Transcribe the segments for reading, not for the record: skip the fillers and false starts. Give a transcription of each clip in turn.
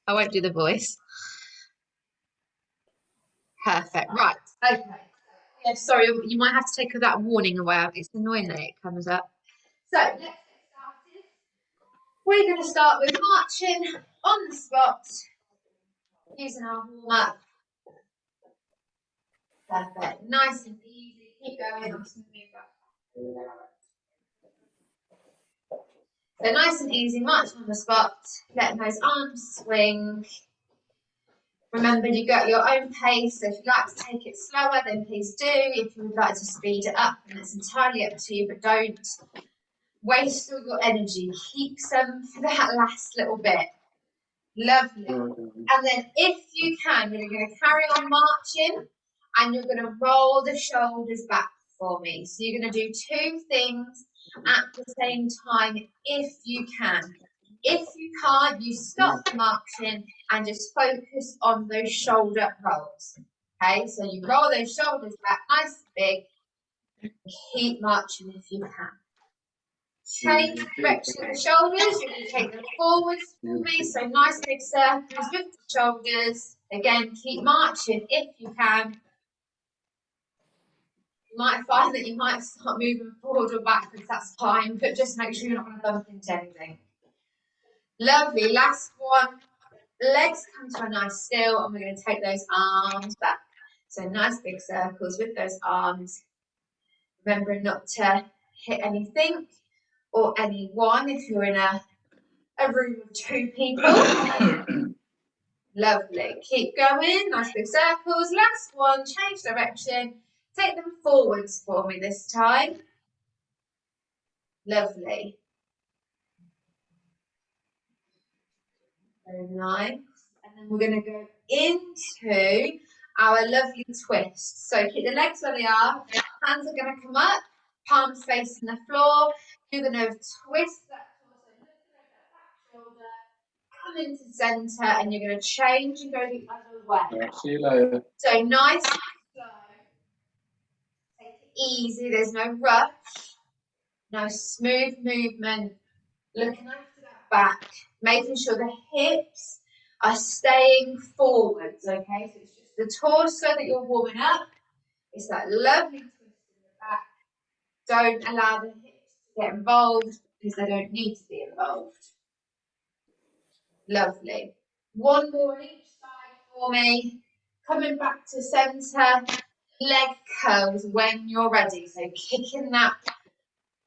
I won't do the voice. Perfect. Right. Okay. Yeah, sorry, you might have to take that warning away. It's annoying that it comes up. So let's get started. We're going to start with marching on the spot using our warm up. Perfect. Nice and easy. Keep going. I'm just going to move that. So nice and easy, march on the spot, letting those arms swing. Remember, you got your own pace, so if you'd like to take it slower, then please do. If you would like to speed it up, then it's entirely up to you, but don't waste all your energy. Keep some for that last little bit. Lovely. And then if you can, you're going to carry on marching, and you're going to roll the shoulders back for me. So you're going to do two things at the same time if you can. If you can't, you stop marching and just focus on those shoulder rolls. Okay, so you roll those shoulders back nice and big. Keep marching if you can. Change the direction of the shoulders. You're going to take them forwards for me. So nice big circles with the shoulders. Again, keep marching if you can. You might find that you might start moving forward or backwards, that's fine, but just make sure you're not going to bump into anything. Lovely, last one. Legs come to a nice still, and we're going to take those arms back. So nice big circles with those arms. Remembering not to hit anything or anyone if you're in a room of two people. Lovely. Keep going. Nice big circles. Last one. Change direction. Take them forwards for me this time. Lovely. Very nice. And then we're going to go into our lovely twist. So keep the legs where they are. Hands are going to come up. Palms facing the floor. You're going to twist that torso. Lift over that back shoulder. Come into centre, and you're going to change and go the other way. Yeah, see you later. So nice and slow. Take it easy. There's no rush. No smooth movement. Looking after that back. Making sure the hips are staying forwards, okay? So it's just the torso that you're warming up. It's that lovely twist in the back. Don't allow the hips to get involved because they don't need to be involved. Lovely. One more on each side for me. Coming back to centre. Leg curls when you're ready. So kicking that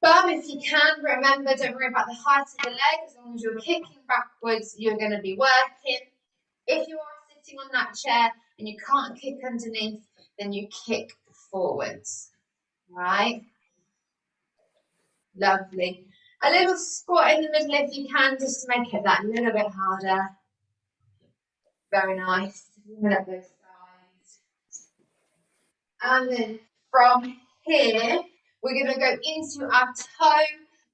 bum if you can. Remember, don't worry about the height of the leg. As long as you're kicking backwards, you're going to be working. If you are sitting on that chair and you can't kick underneath, then you kick forwards. Right? Lovely. A little squat in the middle if you can, just to make it that little bit harder. Very nice. Moving up those sides. And then from here, we're going to go into our toe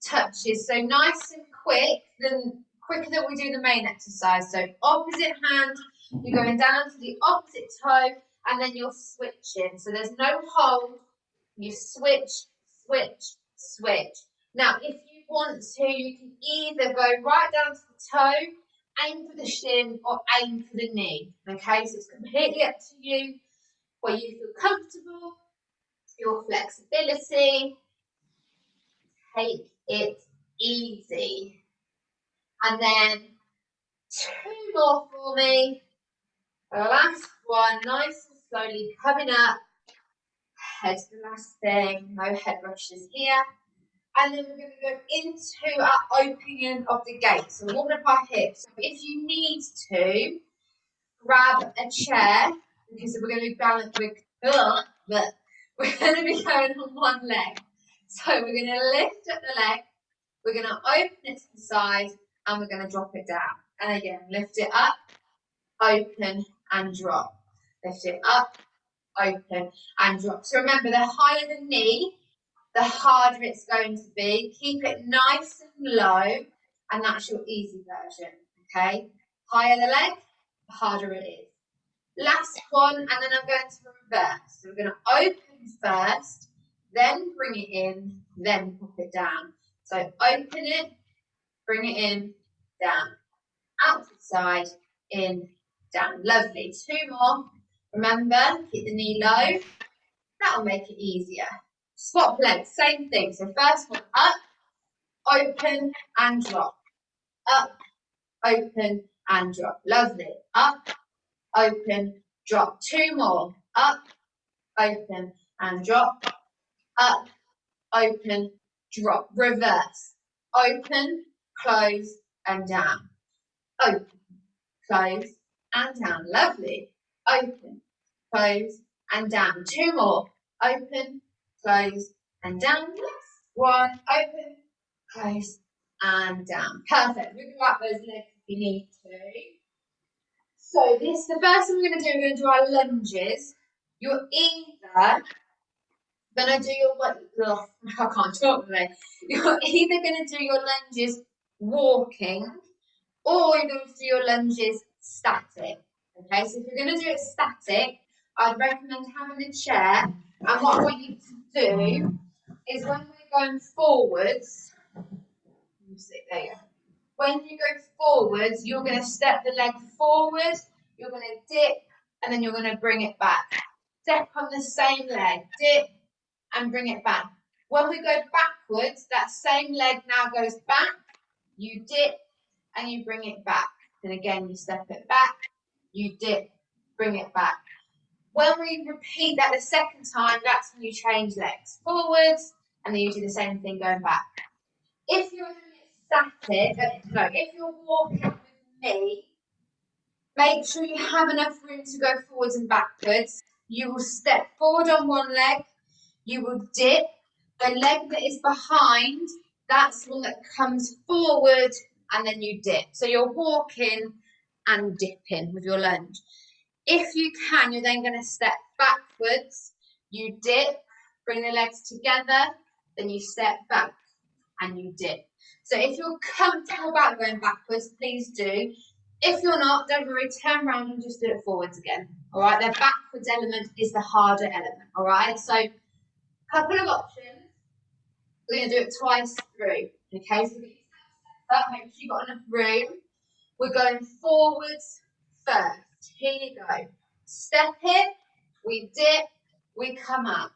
touches. So nice and quick, then quicker than we do the main exercise. So opposite hand, you're going down to the opposite toe, and then you're switching. So there's no hold. You switch, switch, switch. Now, if you want to, you can either go right down to the toe, aim for the shin, or aim for the knee. Okay, so it's completely up to you, where you feel comfortable, your flexibility. Take it easy. And then two more for me. The last one, nice and slowly coming up. Head to the last thing, no head rushes here. And then we're going to go into our opening of the gate. So we're warming up our hips. So if you need to, grab a chair, because we're going to be balanced with, we're going to be going on one leg. So we're going to lift up the leg, we're going to open it to the side, and we're going to drop it down. And again, lift it up, open, and drop. Lift it up, open, and drop. So remember, the higher the knee, the harder it's going to be. Keep it nice and low, and that's your easy version, okay? Higher the leg, the harder it is. Last one, and then I'm going to reverse. So we're going to open first, then bring it in, then pop it down. So open it, bring it in, down. out to the side, in, down. Lovely. 2 more. Remember, keep the knee low. That'll make it easier. Swap legs, same thing. So first one up, open and drop. Up, open and drop. Lovely. Up, open, drop. 2 more. Up, open and drop. Up, open, drop. Reverse. Open, close and down. Open, close and down. Lovely. Open, close and down. 2 more. Open, close and down. Next one. Open, close and down. Perfect. Wiggle out those legs if you need to. So the first thing we're going to do, we're going to do our lunges. You're either going to do your, I can't talk today. You're either going to do your lunges walking, or you're going to do your lunges static. Okay, so if you're going to do it static, I'd recommend having a chair. And what I want you to do is when we're going forwards, you sit there. When you go forwards, you're going to step the leg forward, you're going to dip, and then you're going to bring it back. Step on the same leg, dip, and bring it back. When we go backwards, that same leg now goes back, you dip, and you bring it back. Then again, you step it back, you dip, bring it back. When we repeat that the second time, that's when you change legs forwards, and then you do the same thing going back. If you're doing it static, if you're walking with me, make sure you have enough room to go forwards and backwards. You will step forward on one leg, you will dip. The leg that is behind, that's the one that comes forward, and then you dip. So you're walking and dipping with your lunge. If you can, you're then going to step backwards, you dip, bring the legs together, then you step back and you dip. So if you're comfortable about going backwards, please do. If you're not, don't worry, turn around and just do it forwards again. All right, the backwards element is the harder element. All right, so a couple of options. We're going to do it twice through. Okay, so make sure you've got enough room. We're going forwards first. Here you go. Step it, we dip, we come up.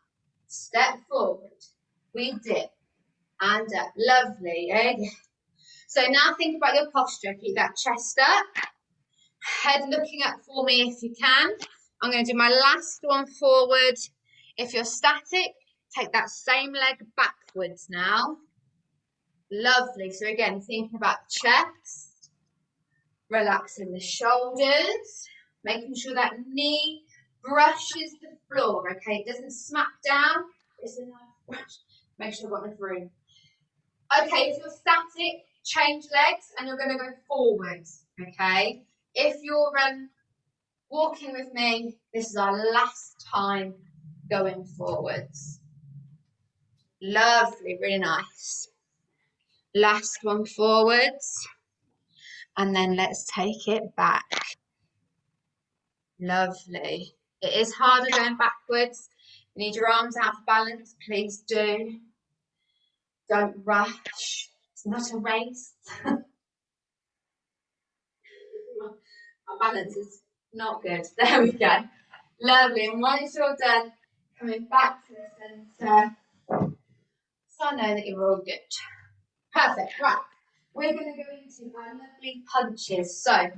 Step forward, we dip, and up. Lovely. Okay. So now think about your posture. Keep that chest up, head looking up for me if you can. I'm going to do my last one forward. If you're static, take that same leg backwards now. Lovely. So again, thinking about the chest, relaxing the shoulders, making sure that knee brushes the floor, okay? It doesn't smack down. It's a nice brush. Make sure you've got enough room. Okay, if you're static, change legs and you're going to go forwards, okay? If you're walking with me, this is our last time going forwards. Lovely, really nice. Last one forwards. And then let's take it back. Lovely. It is harder going backwards. You need your arms out for balance, please do. Don't rush. It's not a race. My balance is not good. There we go. Lovely. And once you're done, coming back to the centre. So I know that you're all good. Perfect. Right. We're going to go into our lovely punches. So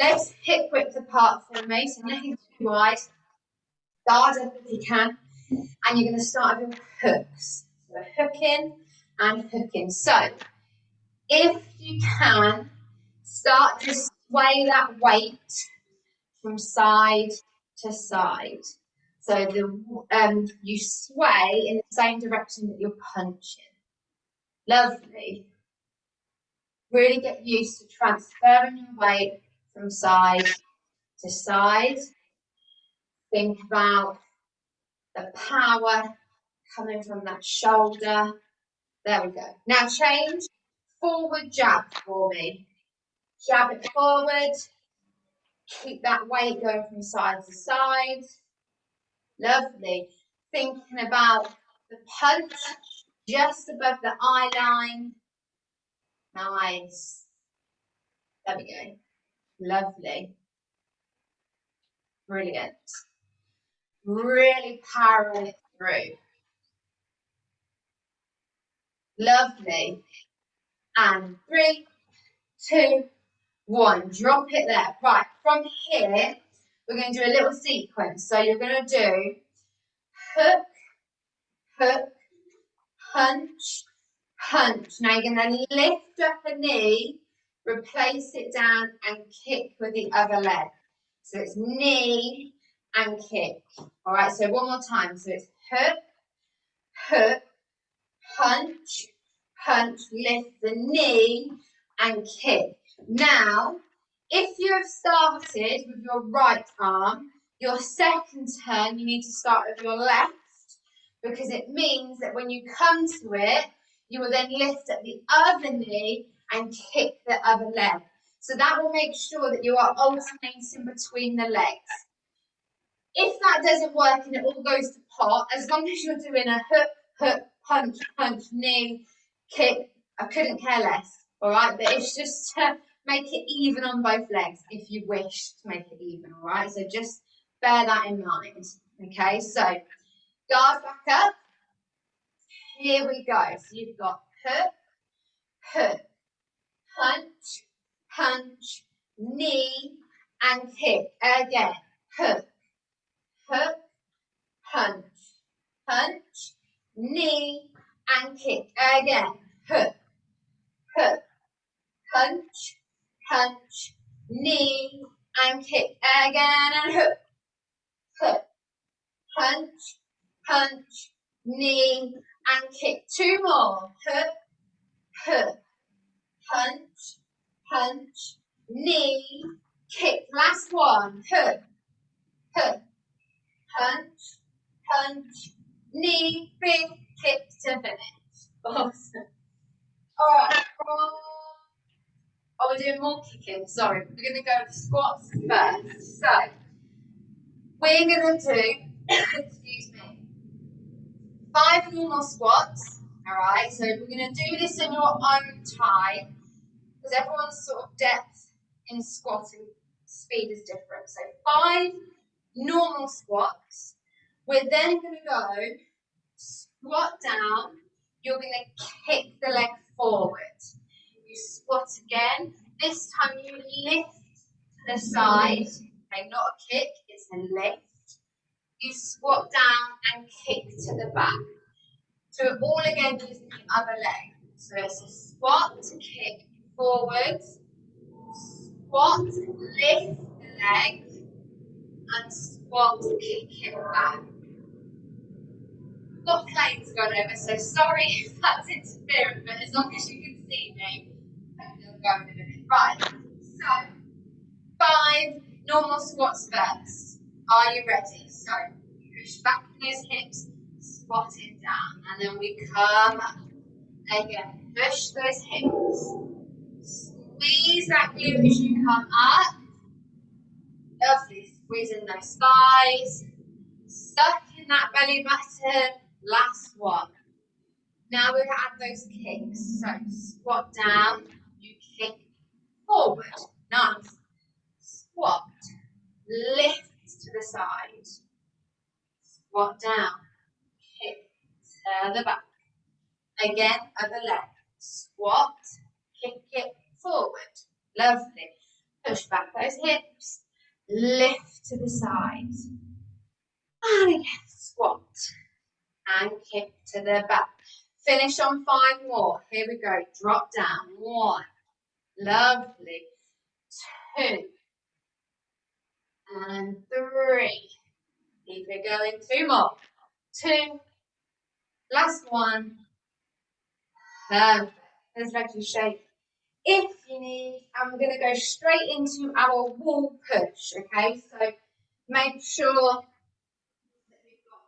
let's hip width apart for me. So nothing too wide. Guard up if you can. And you're going to start with your hooks. So hook in and hook in. So if you can, start to sway that weight from side to side. So you sway in the same direction that you're punching. Lovely. Really get used to transferring your weight from side to side. Think about the power coming from that shoulder. There we go. Now change. Forward jab for me. Jab it forward. Keep that weight going from side to side. Lovely. Thinking about the punch just above the eye line. Nice. There we go. Lovely. Brilliant. Really powering it through. Lovely. And 3, 2, 1. Drop it there. Right, from here, we're going to do a little sequence. So you're going to do hook, hook, punch, punch. Now you're going to lift up a knee, replace it down, and kick with the other leg. So it's knee and kick. All right, so one more time. So it's hook, hook, punch, punch, lift the knee and kick. Now, if you have started with your right arm, your second turn, you need to start with your left, because it means that when you come to it, you will then lift up the other knee and kick the other leg. So that will make sure that you are alternating between the legs. If that doesn't work and it all goes to pot, as long as you're doing a hook, hook, punch, punch, knee, kick, I couldn't care less, all right? But it's just to make it even on both legs if you wish to make it even, all right? So just bear that in mind, okay? So guard back up. Here we go. So you've got hook, hook, punch, punch, knee, and kick. Again, hook, hook, punch, punch, knee, and kick. Again, hook, hook, punch, punch, knee, and kick. Again, and hook, hook, punch, punch, knee, and kick. 2 more. Hook, hook, punch, punch, knee, kick. Last one. Hook, hook, punch, punch, knee, big kick to finish. Awesome. All right. Oh, we're doing more kicking. Sorry. We're going to go with squats first. So, we're going to do, excuse me, 5 normal squats. All right. So, we're going to do this in your own time, because everyone's sort of depth in squatting speed is different. So 5 normal squats. We're then going to go squat down. You're going to kick the leg forward. You squat again. This time you lift to the side. Okay, not a kick, it's a lift. You squat down and kick to the back. So all again using the other leg. So it's a squat, kick forward, squat, lift the leg, and squat, kick it back. I've got planes going over, so sorry if that's interfering, but as long as you can see me, it'll go in a minute. Right, so 5 normal squats first. Are you ready? So push back those hips, squat it down, and then we come up. Again, push those hips. Squeeze that glute as you come up. Lovely. Squeeze in those thighs. Suck in that belly button. Last one. Now we're going to add those kicks. So squat down. You kick forward. Nice. Squat. Lift to the side. Squat down. Kick to the back. Again, other leg. Squat. Kick it forward. Lovely. Push back those hips. Lift to the side. And again, squat. And kick to the back. Finish on 5 more. Here we go. Drop down. 1. Lovely. 2. And 3. Keep it going. 2 more. 2. Last one. Perfect. Let's let you shake if you need. And we're going to go straight into our wall push. Okay, so make sure that we've got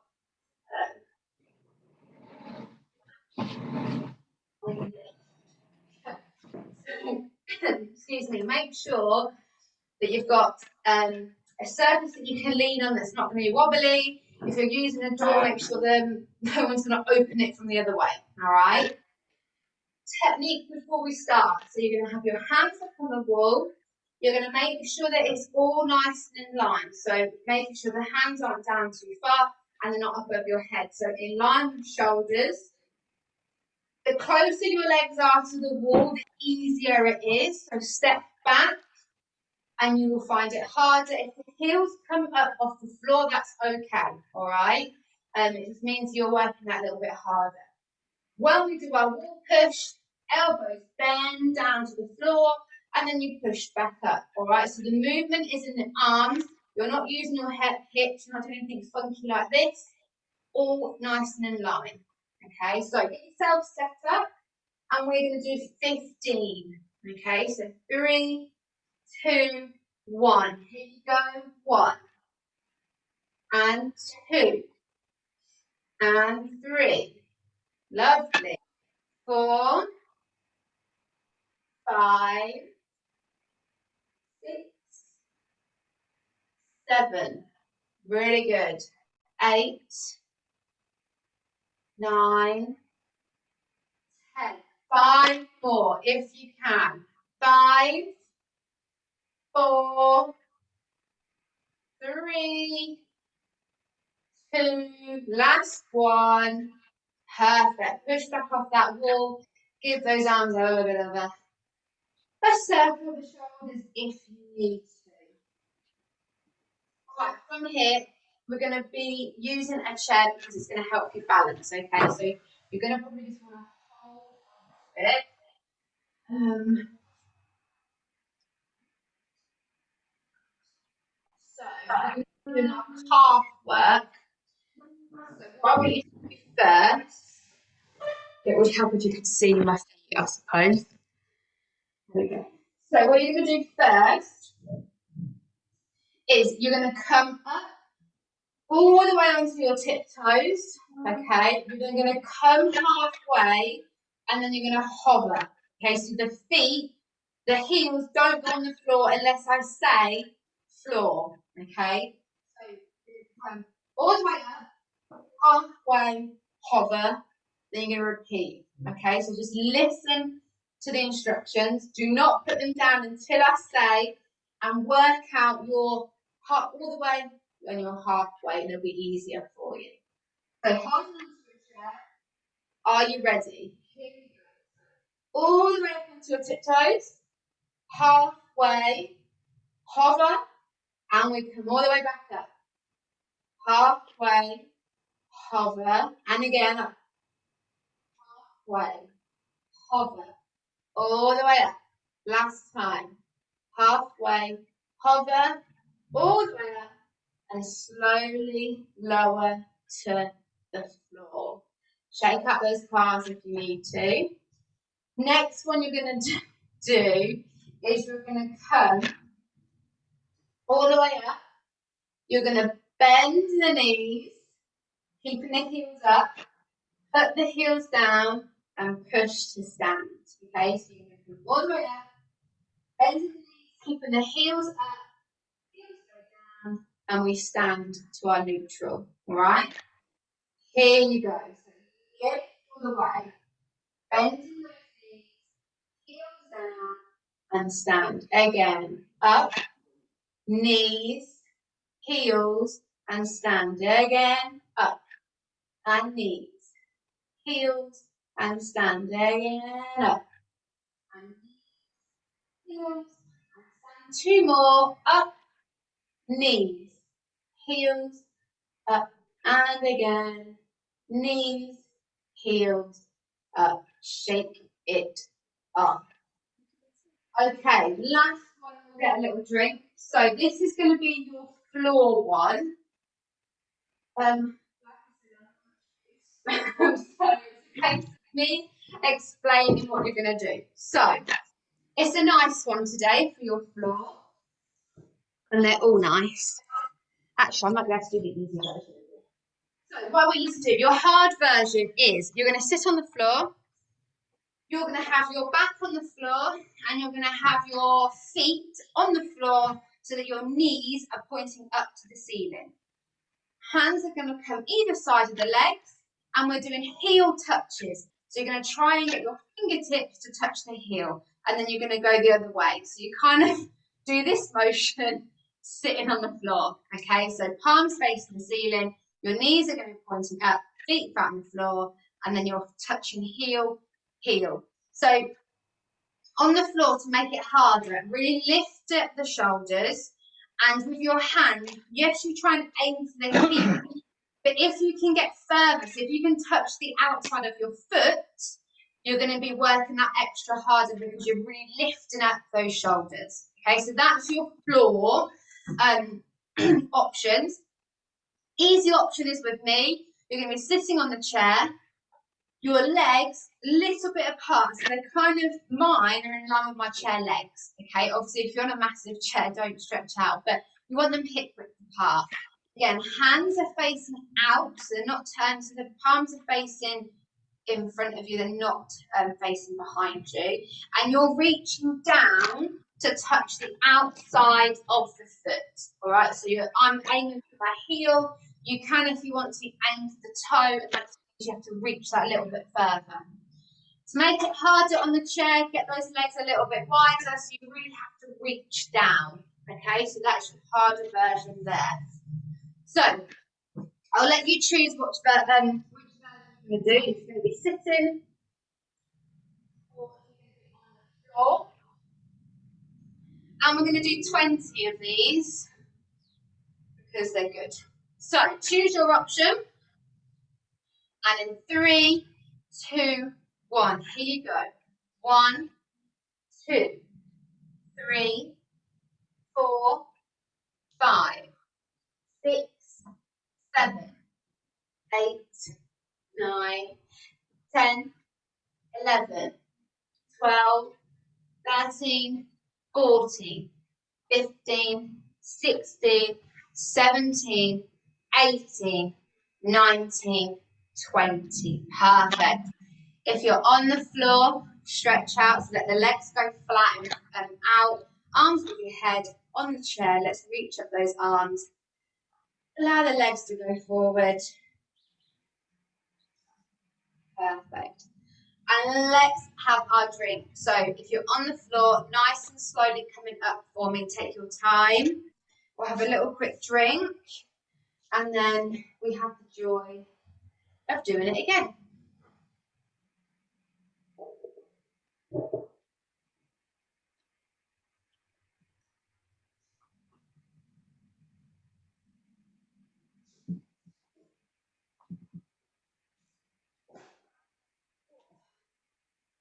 excuse me, make sure that you've got a surface that you can lean on that's not going to be wobbly. If you're using a door, make sure that no one's going to open it from the other way. All right. technique before we start. So you're going to have your hands up on the wall. You're going to make sure that it's all nice and in line. So making sure the hands aren't down too far and they're not above your head. So in line with shoulders. The closer your legs are to the wall, the easier it is. So step back and you will find it harder. If the heels come up off the floor, that's okay, all right? It just means you're working that a little bit harder. When we do our wall push, elbows bend down to the floor, and then you push back up, all right? So the movement is in the arms. You're not using your hips. You're not doing anything funky like this. All nice and in line, okay? So get yourself set up, and we're going to do 15, okay? So 3, 2, 1. Here you go. 1 and 2 and 3. Lovely. 4, 5, 6, 7. Really good. 8, 9, 10. 5 more if you can. 5, 4, 3, 2. Last one. Perfect. Push back off that wall. Give those arms a little bit of a circle of the shoulders if you need to. All right, from here, we're going to be using a chair because it's going to help you balance, okay? So you're going to probably just want to hold it. So we're doing our calf work. So what I want you to do first, it would help if you could see my feet, I suppose. There we go. So what you're going to do first is you're going to come up all the way onto your tiptoes, okay? You're then going to come halfway and then you're going to hover, okay? So the feet, the heels don't go on the floor unless I say floor, okay? So come all the way up, halfway, hover, then you're going to repeat, okay? So just listen to the instructions. Do not put them down until I say, and work out your all the way when you're halfway, and it'll be easier for you. So hold on to your chair. Are you ready? Here we go. All the way up onto your tiptoes, halfway, hover, and we come all the way back up. Halfway, hover, and again up. Halfway, hover, all the way up. Last time. Halfway, hover, all the way up, and slowly lower to the floor. Shake out those calves if you need to. Next one you're going to do is you're going to come all the way up. You're going to bend the knees, keeping the heels up, put the heels down, and push to stand. Okay, so you're going to come all the way up, bend the knees, keeping the heels up, heels go down, and we stand to our neutral. All right? Here you go. So lift all the way, bending those knees, heels down, and stand. Again, up, knees, heels, and stand. Again, up, and knees, heels, and stand. Again, up, and knees, heels, and stand. 2 more, up, knees, heels, up, and again, knees, heels, up. Shake it off. Okay, last one, we'll get a little drink. So this is going to be your floor one. So it's a case of me explaining what you're going to do. So it's a nice one today for your floor. And they're all nice. Actually, I might be able to do the easy version. So what I want you to do, your hard version is you're going to sit on the floor. You're going to have your back on the floor and you're going to have your feet on the floor so that your knees are pointing up to the ceiling. Hands are going to come either side of the legs and we're doing heel touches. So you're going to try and get your fingertips to touch the heel, and then you're going to go the other way. So you kind of do this motion sitting on the floor. Okay, so palms facing the ceiling, your knees are going to be pointing up, feet flat on the floor, and then you're touching heel, heel. So on the floor, to make it harder, really lift up the shoulders, and with your hand, yes, you try and aim for the heel, but if you can get further, so if you can touch the outside of your foot, you're going to be working that extra harder because you're really lifting up those shoulders. Okay, so that's your floor options. Easy option is with me. You're going to be sitting on the chair, your legs a little bit apart, so they're kind of, mine are in line with my chair legs. Okay, obviously if you're on a massive chair, don't stretch out, but you want them hip width apart. Again, hands are facing out, so they're not turned, so the palms are facing in front of you, they're not facing behind you, and you're reaching down to touch the outside of the foot. All right, so I'm aiming for my heel. You can, if you want to, aim for the toe, and that's you have to reach that a little bit further. To make it harder on the chair, get those legs a little bit wider, so you really have to reach down. Okay, so that's your harder version there. So I'll let you choose which version you're going to do. If you're going to be sitting, or if you're going to be on the floor. And we're going to do 20 of these because they're good. So choose your option. And in 3, 2, 1, here you go. 1, 2, 3, 4, 5, 6, 7, 8, 9, 10, 11, 12, 13, 14, 15, 16, 17, 18, 19, 20. Perfect. If you're on the floor, stretch out, so let the legs go flat and out, arms with your head on the chair. Let's reach up those arms. Allow the legs to go forward. Perfect. And let's have our drink. So if you're on the floor, nice and slowly coming up for me, take your time. We'll have a little quick drink, and then we have the joy of doing it again.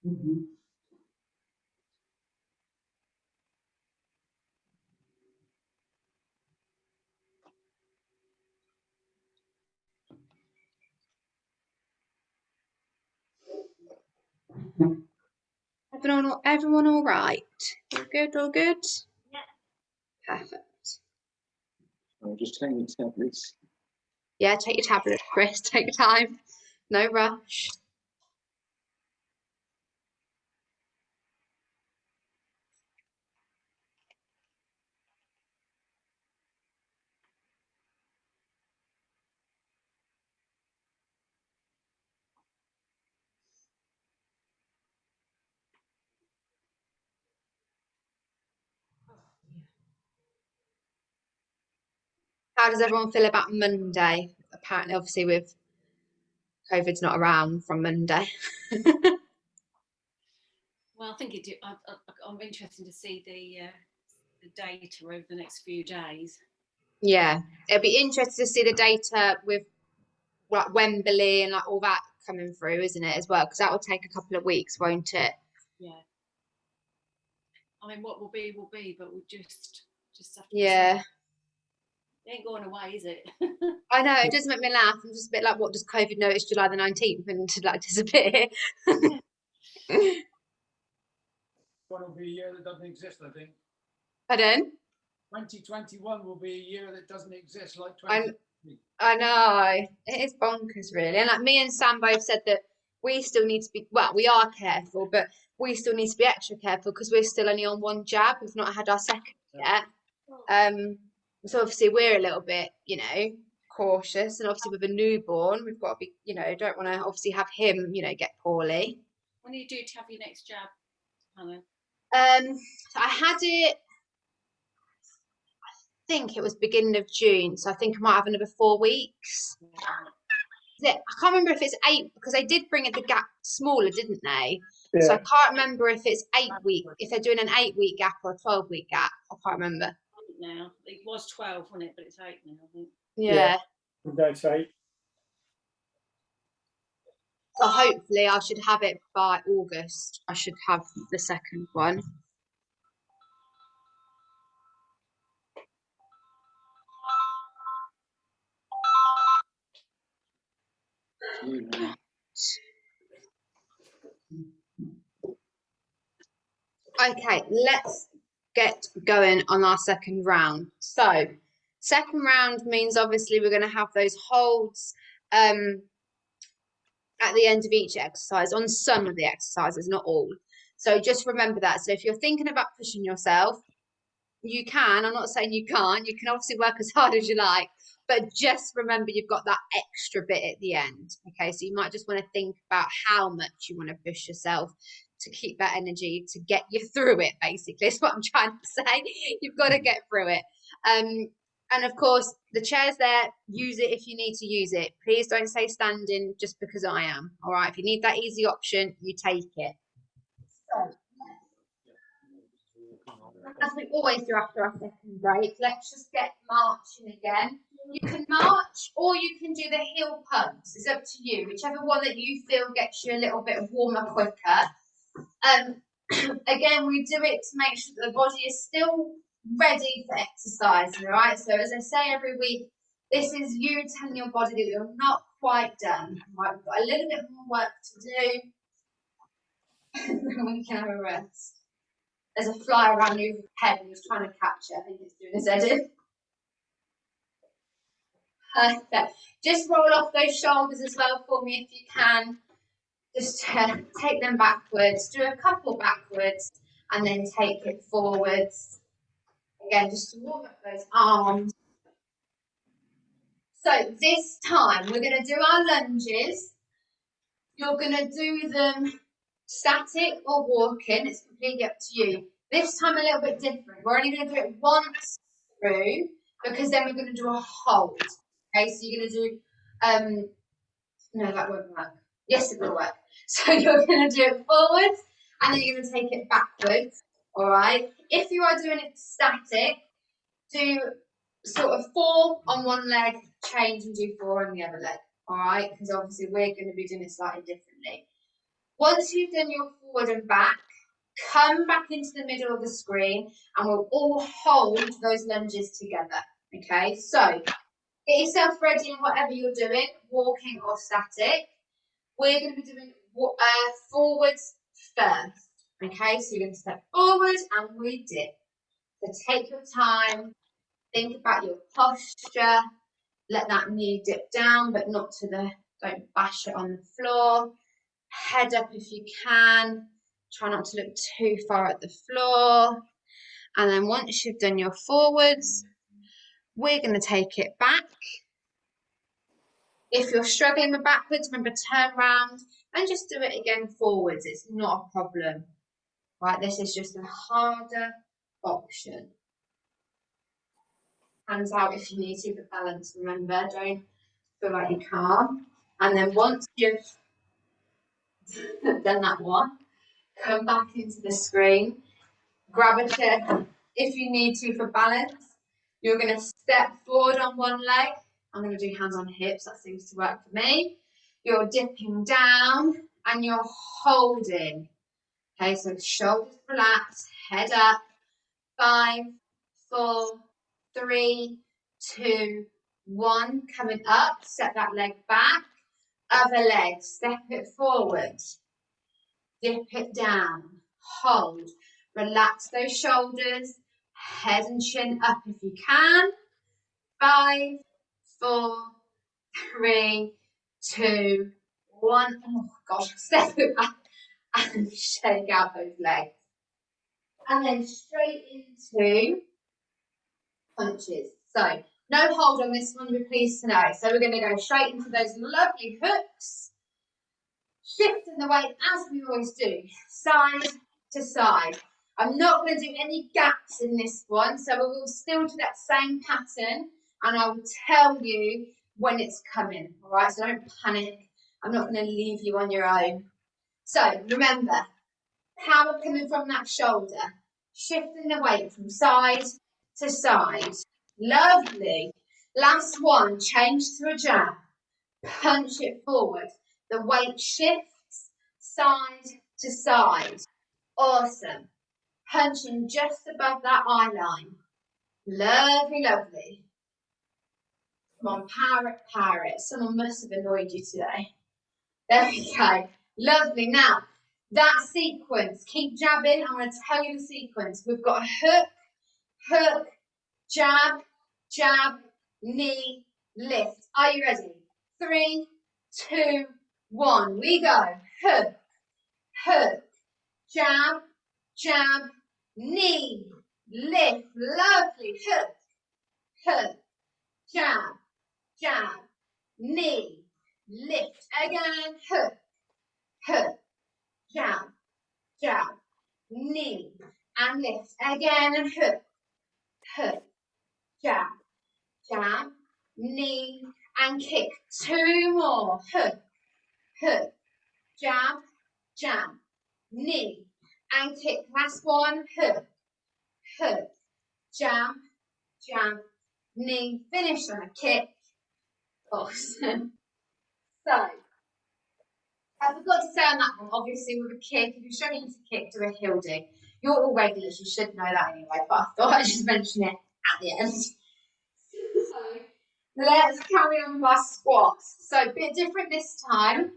Mm-hmm. Everyone all right? All good, all good? Yeah. Perfect. I'm just taking the tablets. Yeah, take your tablet, Chris. Take your time. No rush. How does everyone feel about Monday? Apparently, obviously, with COVID's not around from Monday. Well, I think I'm interested to see the data over the next few days. Yeah, it'd be interesting to see the data with like Wembley and like all that coming through, isn't it, as well? Because that will take a couple of weeks, won't it? Yeah. I mean, what will be, but we'll just have to. Yeah. It ain't going away, is it? I know, it does make me laugh. I'm just a bit like, what does COVID notice July the 19th and to like disappear? One will be a year that doesn't exist, I think. Pardon? 2021 will be a year that doesn't exist, like 2020. I know, it is bonkers, really. And like me and Sam both said that we still need to be, well, we are careful, but we still need to be extra careful because we're still only on one jab. We've not had our second yet. So obviously we're a little bit, cautious, and obviously with a newborn, we've got to be, you know, don't want to obviously have him, you know, get poorly. When are you due to have your next jab, Hannah? So I had it, I think it was beginning of June, so I think I might have another 4 weeks. I can't remember if it's 8, because they did bring it the gap smaller, didn't they? So I can't remember if it's 8 weeks, if they're doing an 8-week gap or a 12-week gap. I can't remember. Now it was 12, wasn't it? But it's 8 now, I think. Yeah. That's 8. So hopefully I should have it by August. I should have the second one. Okay, let's get going on our second round. So, second round means obviously we're going to have those holds at the end of each exercise on some of the exercises, not all. So just remember that. So if you're thinking about pushing yourself, you can. I'm not saying you can't. You can obviously work as hard as you like, but just remember you've got that extra bit at the end. Okay, so you might just want to think about how much you want to push yourself to keep that energy to get you through it. Basically, is what I'm trying to say. You've got to get through it. And of course, the chair's there. Use it if you need to use it. Please don't say standing just because I am. All right. If you need that easy option, you take it. So, as we always do after our second break, let's just get marching again. You can march or you can do the heel pumps. It's up to you, whichever one that you feel gets you a little bit warmer quicker. Again, we do it to make sure that the body is still ready for exercise, all right? So as I say every week, this is you telling your body that you're not quite done. Right? We've got a little bit more work to do. We can have a rest. There's a fly around your head and he's trying to catch it. I think it's doing his head in. Perfect. Just roll off those shoulders as well for me if you can. Just take them backwards. Do a couple backwards and then take it forwards. Again, just to warm up those arms. So this time we're going to do our lunges. You're going to do them static or walking. It's completely up to you. This time a little bit different. We're only going to do it once through because then we're going to do a hold. Okay, so you're going to do, no, that won't work. Yes, it will work. So you're going to do it forwards and then you're going to take it backwards. All right. If you are doing it static, do sort of 4 on one leg, change and do 4 on the other leg. All right, because obviously we're going to be doing it slightly differently. Once you've done your forward and back, come back into the middle of the screen and we'll all hold those lunges together. Okay, so get yourself ready in whatever you're doing, walking or static. We're going to be doing forwards first. Okay, so you're going to step forward and we dip. So take your time, think about your posture, let that knee dip down, but not to the, don't bash it on the floor. Head up if you can. Try not to look too far at the floor. And then once you've done your forwards, we're going to take it back. If you're struggling with backwards, remember turn round and just do it again forwards. It's not a problem. Right, this is just a harder option. Hands out if you need to for balance, remember, don't feel like you can't. And then once you've done that one, come back into the screen, grab a chair if you need to for balance. You're going to step forward on one leg. I'm going to do hands on hips, that seems to work for me. You're dipping down and you're holding. Okay, so shoulders relaxed, head up. 5, 4, 3, 2, 1. Coming up, step that leg back. Other leg, step it forward. Dip it down. Hold. Relax those shoulders. Head and chin up if you can. 5, 4, 3, 2, 1. Oh gosh, step it back and shake out those legs. And then straight into punches. So No hold on this one, you'll be pleased to know. So we're going to go straight into those lovely hooks. Shifting the weight as we always do, side to side. I'm not going to do any gaps in this one, so we will still do that same pattern, and I will tell you when it's coming, all right? So don't panic. I'm not going to leave you on your own. So remember, power coming from that shoulder, shifting the weight from side to side. Lovely. Last one, change to a jab. Punch it forward. The weight shifts side to side. Awesome. Punching just above that eye line. Lovely, lovely. Come on, power it, power it. Someone must have annoyed you today. There we go. Lovely. Now, that sequence, keep jabbing. I'm going to tell you the sequence. We've got a hook, hook, jab, jab, knee, lift. Are you ready? 3, 2, 1. We go. Hook, hook, jab, jab, knee, lift. Lovely. Hook, hook, jab, jab, knee, lift. Again. Hook, hook, jab, jab, knee, and lift. Again, and hook, hook, jab, jab, knee, and kick. 2 more. Hook, hook, jab, jab, knee, and kick. Last one. Hook, hook, jab, jab, knee. Finish on a kick. Awesome. So, I forgot to say on that one, obviously with a kick, if you're struggling to kick, do a heel dig. You're all regulars, you should know that anyway, but I thought I'd just mention it at the end. So, let's carry on with our squats. So a bit different this time.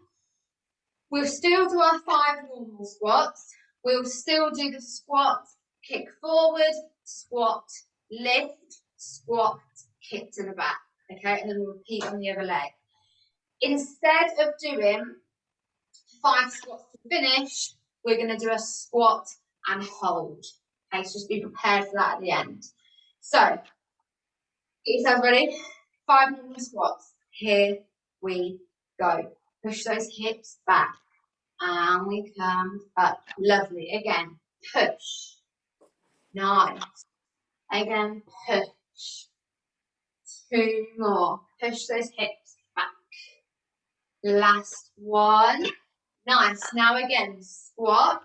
We'll still do our 5 normal squats. We'll still do the squat, kick forward, squat, lift, squat, kick to the back. Okay, and then we'll repeat on the other leg. Instead of doing 5 squats to finish, we're going to do a squat and hold. Okay, so just be prepared for that at the end. So, get yourself ready. 5 normal squats. Here we go. Push those hips back. And we come up. Lovely. Again, push. Nice. Again, push. 2 more. Push those hips back. Last one. Nice. Now again, squat.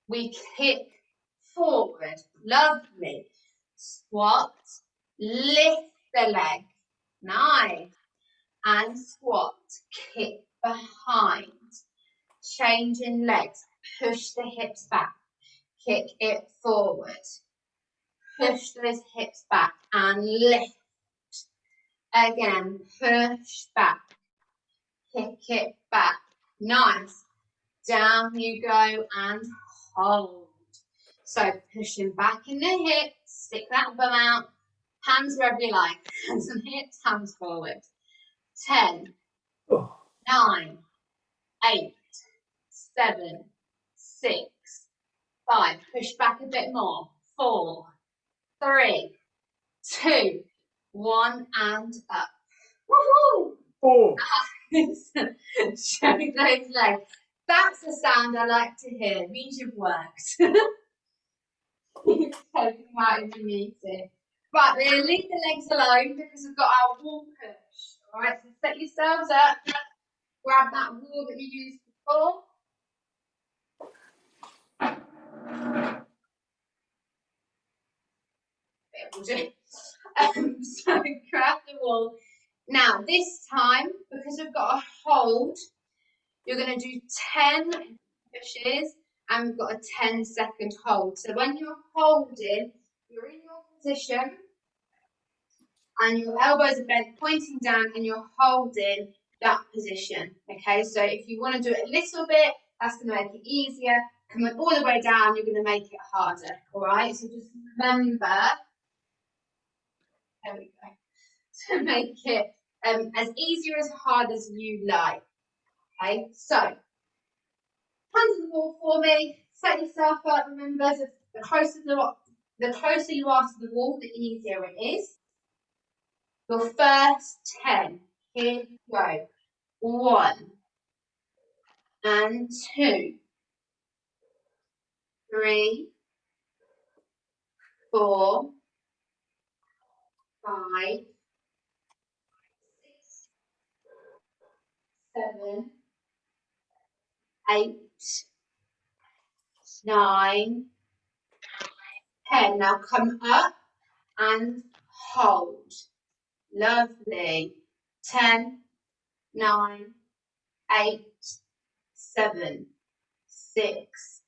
We kick forward. Lovely. Squat. Lift the leg. Nice. And squat. Kick behind. Changing legs. Push the hips back. Kick it forward. Push those hips back and lift. Again, push back. Kick it back. Nice. Down you go and hold. So pushing back in the hips, stick that bum out, hands wherever you like, hands on hips, hands forward. 10, 9, 8, 7, 6, 5. Push back a bit more. 4, 3, 2, 1, and up. Woohoo! Oh, Show those legs. That's the sound I like to hear. It means you've worked. You've taken them out in the meeting. Right, we're going to leave the legs alone because we've got our wall push. Alright, so set yourselves up. Grab that wall that you used before. It will do. So grab the wall. Now, this time, because we've got a hold, you're going to do 10 pushes and we've got a 10-second hold. So when you're holding, you're in your position and your elbows are bent, pointing down, and you're holding that position. Okay, so if you want to do it a little bit, that's going to make it easier. Coming all the way down, you're going to make it harder. All right, so just remember, there we go, to make it as easy or as hard as you like. Okay, so hands on the wall for me. Set yourself up. Remember, the closer you are to the wall, the easier it is. Your first 10. Here you go. 1 and 2, 3, 4, 5, 6, 7, 8, 9, 10. Now come up and hold. Lovely. 10, 9, 8, 7, 6,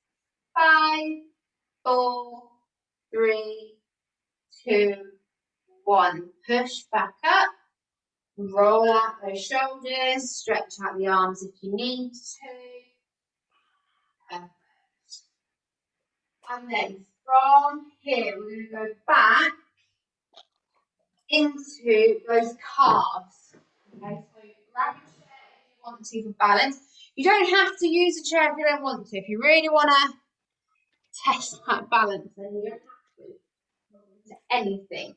5, 4, 3, 2, 1. Push back up. Roll out those shoulders. Stretch out the arms if you need to. Perfect. And then from here, we're going to go back into those calves. Okay, so grab a chair if you want to for balance. You don't have to use a chair if you don't want to. If you really want to test that balance, then you don't have to anything.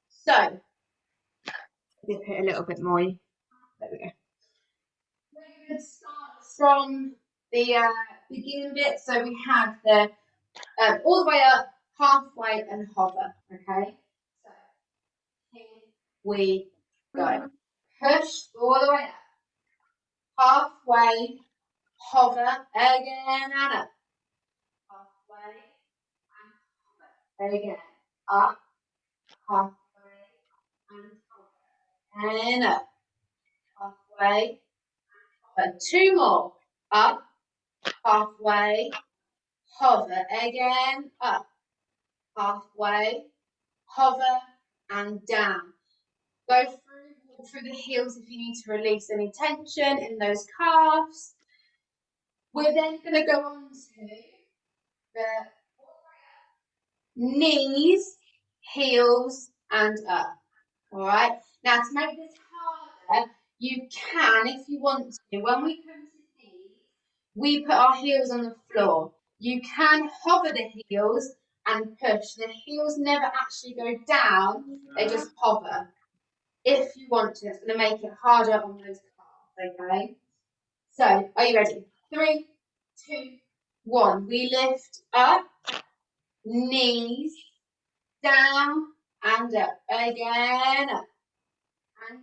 So, dip it a little bit more. There we go. We're going to start from the beginning bit. So we have the all the way up, halfway, and hover. Okay. So here we go. Push all the way up, halfway, hover again and up, halfway and hover again, up, halfway and hover, and up, halfway, and 2 more, up, halfway, hover again, up, halfway, hover and down. Go through, walk through the heels if you need to release any tension in those calves. We're then going to go on to the knees, heels and up. All right. Now to make this harder, you can, if you want to, when we come to knees, we put our heels on the floor. You can hover the heels and push. The heels never actually go down, they just hover. If you want to, it's going to make it harder on those calves, okay? So, are you ready? 3, 2, 1. We lift up, knees, down, and up. Again, up, and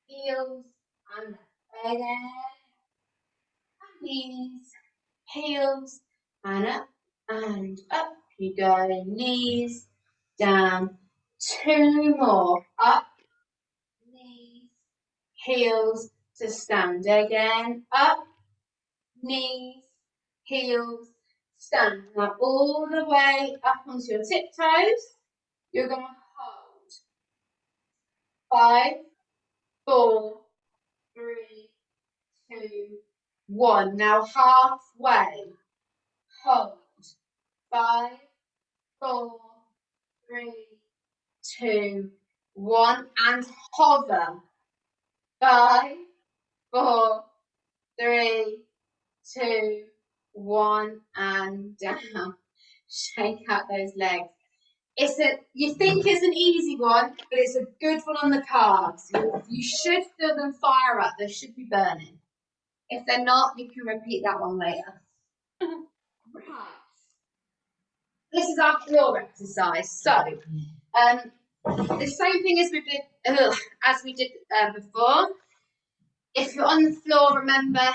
knees, heels, and up. Again, and knees, heels, and up, and up. You go, knees, down. 2 more, up, knees, heels, to stand again, up, knees, heels, stand. Now all the way up onto your tiptoes, you're going to hold. 5, 4, 3, 2, 1. Now halfway, hold. 5, 4, 3, 2, 1, and hover. 5, 4, 3, 2, 1, and down. Shake out those legs. You think it's an easy one, but it's a good one on the calves. You should feel them fire up. They should be burning. If they're not, you can repeat that one later. Right. This is our floor exercise. So, the same thing as we did before. If you're on the floor, remember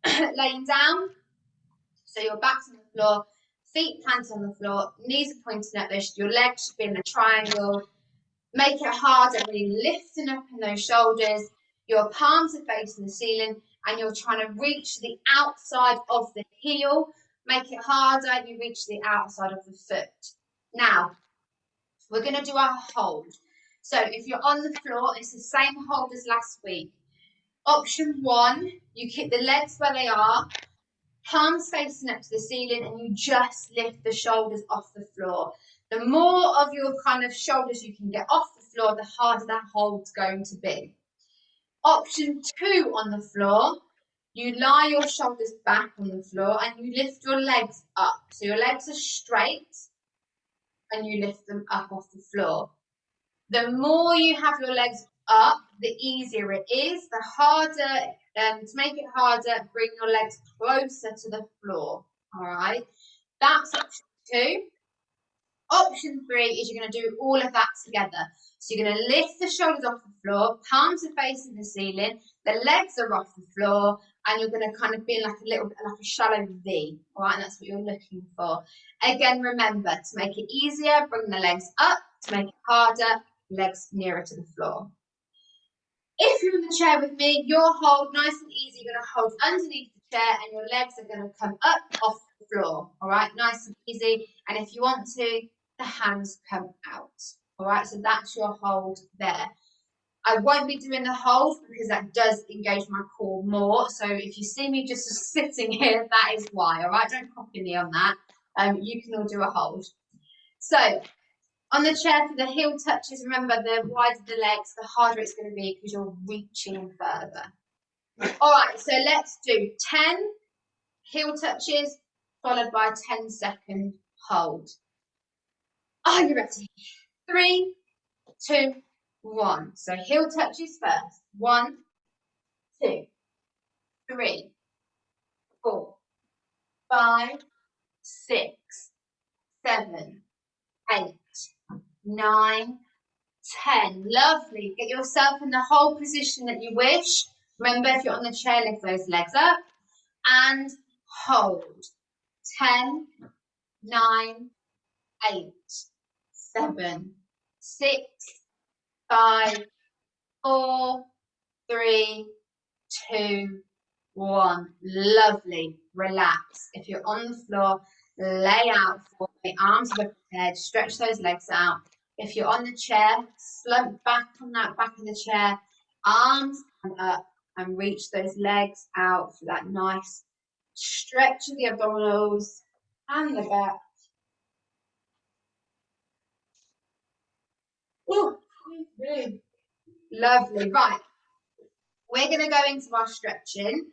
laying down. So your back's on the floor, feet planted on the floor, knees are pointing at this. Your legs should be in a triangle. Make it harder when you're lifting up in those shoulders. Your palms are facing the ceiling and you're trying to reach the outside of the heel. Make it harder, you reach the outside of the foot. Now, we're going to do our hold. So if you're on the floor, it's the same hold as last week. Option 1, you keep the legs where they are, palms facing up to the ceiling, and you just lift the shoulders off the floor. The more of your kind of shoulders you can get off the floor, the harder that hold's going to be. Option 2 on the floor, you lie your shoulders back on the floor and you lift your legs up. So your legs are straight and you lift them up off the floor. The more you have your legs up, the easier it is. The harder, to make it harder, bring your legs closer to the floor. All right, that's option 2. Option 3 is you're going to do all of that together. So you're going to lift the shoulders off the floor, palms are facing the ceiling, the legs are off the floor, and you're going to kind of be like a shallow V. All right, and that's what you're looking for. Again, remember, to make it easier, bring the legs up. To make it harder, legs nearer to the floor. If you're in the chair with me, your hold nice and easy. You're going to hold underneath the chair and your legs are going to come up off the floor. All right, nice and easy. And if you want to, the hands come out. All right, so that's your hold there. I won't be doing the hold because that does engage my core more. So if you see me just sitting here, that is why. All right, don't copy me on that. You can all do a hold. So on the chair for the heel touches, remember, the wider the legs, the harder it's going to be because you're reaching further. All right, so let's do 10 heel touches followed by a 10-second hold. Are you ready? 3, 2, 1. So heel touches first. 1, 2, 3, 4, 5, 6, 7, 8, 9, 10. Lovely. Get yourself in the whole position that you wish. Remember, if you're on the chair, lift those legs up and hold. 10, 9, 8, 7, 6, 5, 4, 3, 2, 1. Lovely. Relax. If you're on the floor, lay out for the arms above the head, stretch those legs out. If you're on the chair, slump back on that back of the chair, arms come up and reach those legs out for that nice stretch of the abdominals and the back. Ooh, lovely. Right, we're going to go into our stretching.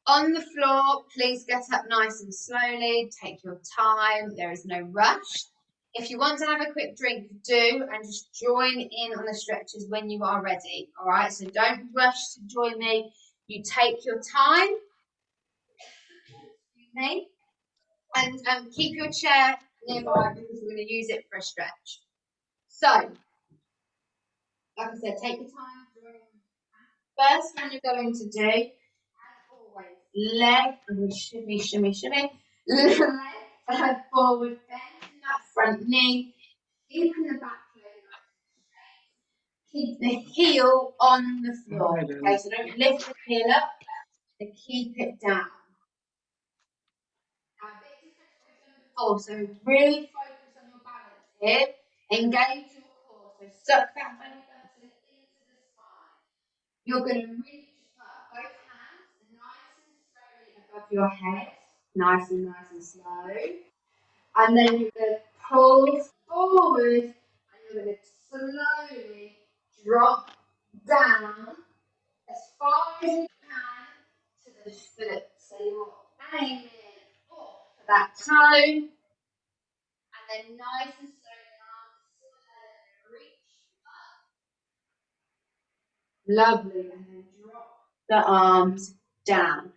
On the floor, please get up nice and slowly. Take your time. There is no rush. If you want to have a quick drink, do, and just join in on the stretches when you are ready. All right, so don't rush to join me. You take your time. Okay? And keep your chair nearby because we're going to use it for a stretch. So, like I said, take your time. First one you're going to do, as always, leg and shimmy, shimmy, shimmy. Leg forward, bend that front knee, keeping the back leg up. Keep the heel on the floor. Okay, so don't lift the heel up and keep it down. Now, a bit different to what we've done before, so really focus on your balance here. Engage your core, so suck that belly button into the spine. You're going to reach up, both hands nice and slowly above your head, nice and slow. And then you're going to pull forward and you're going to slowly drop down as far as you can to the foot. So you're aiming up for that toe and then nice and slowly arms reach up. Lovely. And then drop the arms down.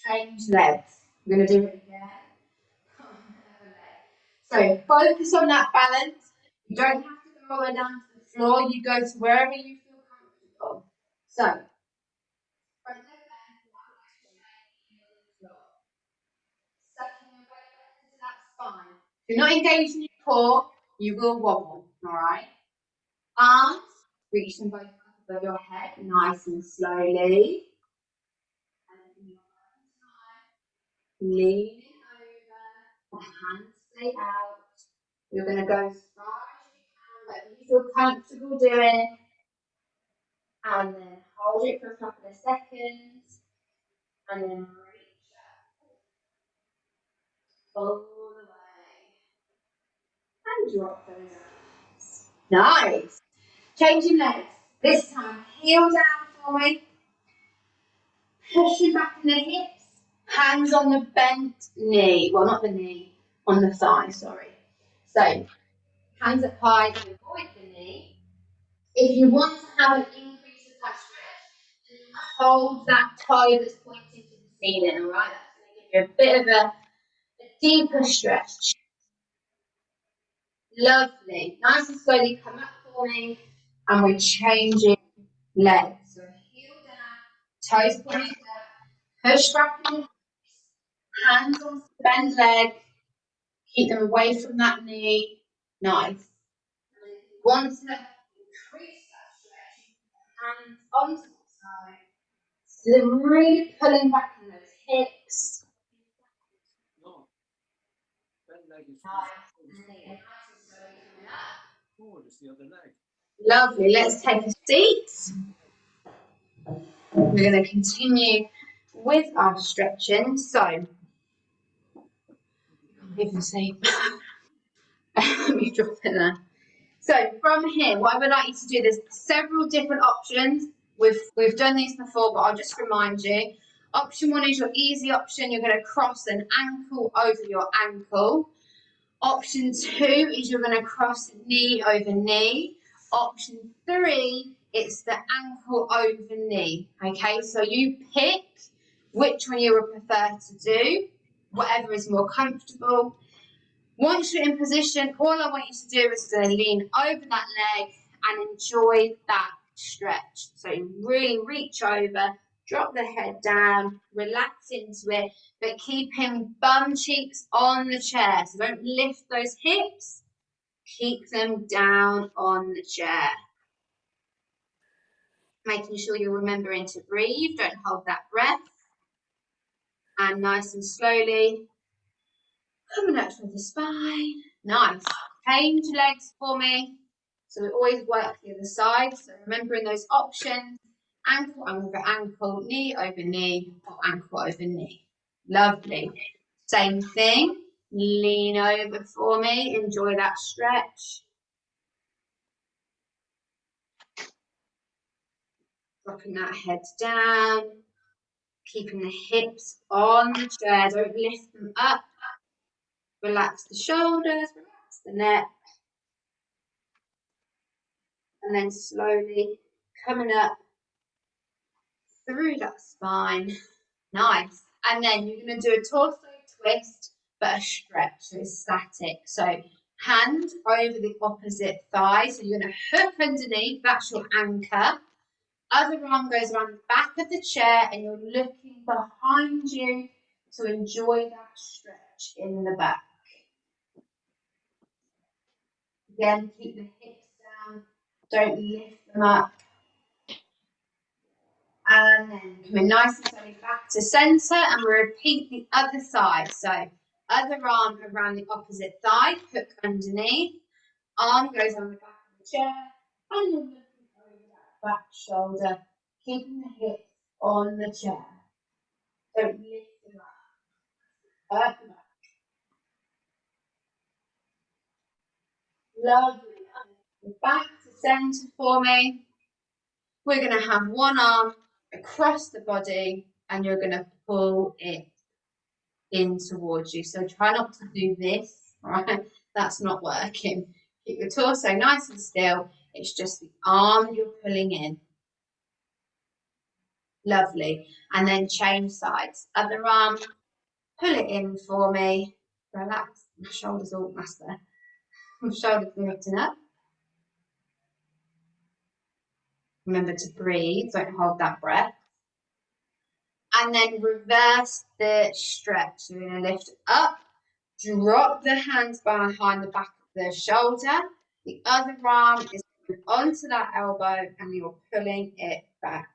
Change legs. I'm going to do it again. So focus on that balance. You don't have to go all the way down to the floor. You go to wherever you feel comfortable. So, front leg bend, sucking your belly button into that spine. If you're not engaging your core, you will wobble. All right. Arms reach them both up above your head, nice and slowly. Leaning over, the hands stay out. You're going to go as far as you can, whatever you feel comfortable doing. And then hold it for a couple of seconds. And then reach up. All the way. And drop those arms. Nice. Changing legs. This time, heel down for me. Pushing back in the hips. Hands on the bent knee. Well, not the knee, on the thigh, sorry. So, hands up high to avoid the knee. If you want to have an increase of that stretch, then hold that toe that's pointing to the ceiling, all right? That's going to give you a bit of a deeper stretch. Lovely. Nice and slowly come up for me, and we're changing legs. So heel down, toes pointing up, push back in the hips, hands on the bent leg, keep them away from that knee. Nice. And if you want to increase that stretch, hands onto the side. So they're really pulling back in those hips. No. That leg is Nice. forward as the other leg. Lovely. Let's take a seat. We're going to continue with our stretching. So, even see. Let me drop it there. So from here, what I would like you to do, there's several different options. We've done these before, but I'll just remind you. Option 1 is your easy option. You're going to cross an ankle over your ankle. Option 2 is you're going to cross knee over knee. Option 3, it's the ankle over knee. Okay, so you pick which one you would prefer to do, whatever is more comfortable. Once you're in position, all I want you to do is to lean over that leg and enjoy that stretch. So really reach over, drop the head down, relax into it, but keeping bum cheeks on the chair. So don't lift those hips, keep them down on the chair. Making sure you're remembering to breathe, don't hold that breath. And nice and slowly, coming up through the spine. Nice. Change legs for me. So we always work the other side. So remembering those options, ankle over ankle, knee over knee, or ankle over knee. Lovely. Same thing. Lean over for me. Enjoy that stretch. Dropping that head down. Keeping the hips on the chair. Don't lift them up. Relax the shoulders. Relax the neck. And then slowly coming up through that spine. Nice. And then you're going to do a torso twist, but a stretch, so it's static. So hand over the opposite thigh. So you're going to hook underneath, that's your anchor. Other arm goes around the back of the chair and you're looking behind you to enjoy that stretch in the back. Again, keep the hips down, don't lift them up. And then coming nice and slowly back to centre, and we repeat the other side. So other arm around the opposite thigh, hook underneath, arm goes on the back of the chair, and you're looking over that back shoulder, keeping the hips on the chair. Don't lift them up. Up and up. Lovely. Back to centre for me. We're going to have one arm across the body, and you're going to pull it in towards you. So try not to do this, right? That's not working. Keep your torso nice and still. It's just the arm you're pulling in. Lovely. And then change sides. Other arm, pull it in for me. Relax. My shoulders all masked there. My shoulders lifting up. Remember to breathe. Don't hold that breath. And then reverse the stretch. So we're going to lift up. Drop the hands behind the back of the shoulder. The other arm is onto that elbow and you're pulling it back.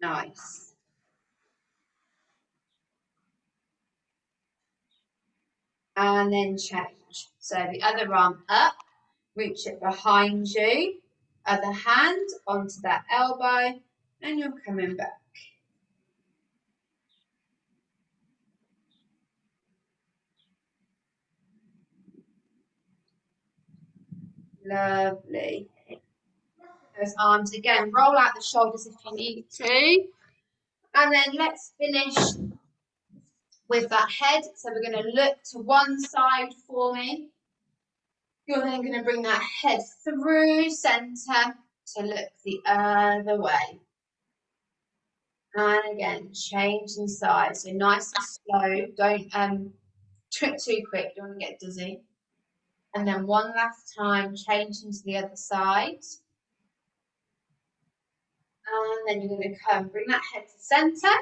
Nice. And then change. So the other arm up, reach it behind you. Other hand onto that elbow and you're coming back. Lovely. Those arms again, roll out the shoulders if you need to. And then let's finish with that head. So we're going to look to one side for me. You're then going to bring that head through centre to look the other way. And again, changing sides. So nice and slow. Don't trip too quick. You don't want to get dizzy. And then one last time, changing to the other side. And then you're going to come, bring that head to centre.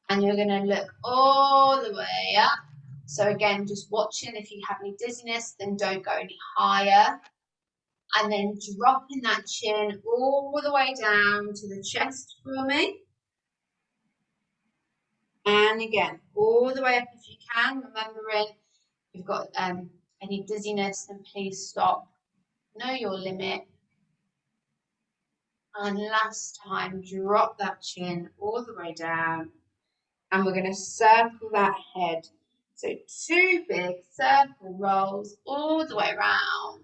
And you're going to look all the way up. So again, just watching. If you have any dizziness, then don't go any higher. And then dropping that chin all the way down to the chest for me. And again, all the way up if you can. Remembering, if you've got any dizziness, then please stop. Know your limit. And last time, drop that chin all the way down. And we're going to circle that head. So 2 big circle rolls all the way around.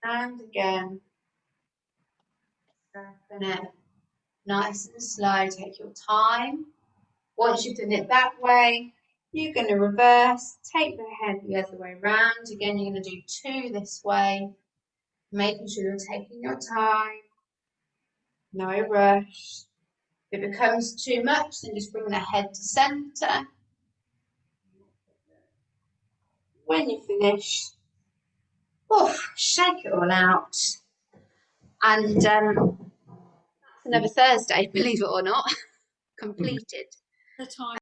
And again, circling it nice and slow. Take your time. Once you've done it that way, you're going to reverse, take the head the other way around. Again, you're going to do 2 this way, making sure you're taking your time. No rush. If it becomes too much, then just bring the head to centre. When you finish, shake it all out. And that's another Thursday, believe it or not, completed. The time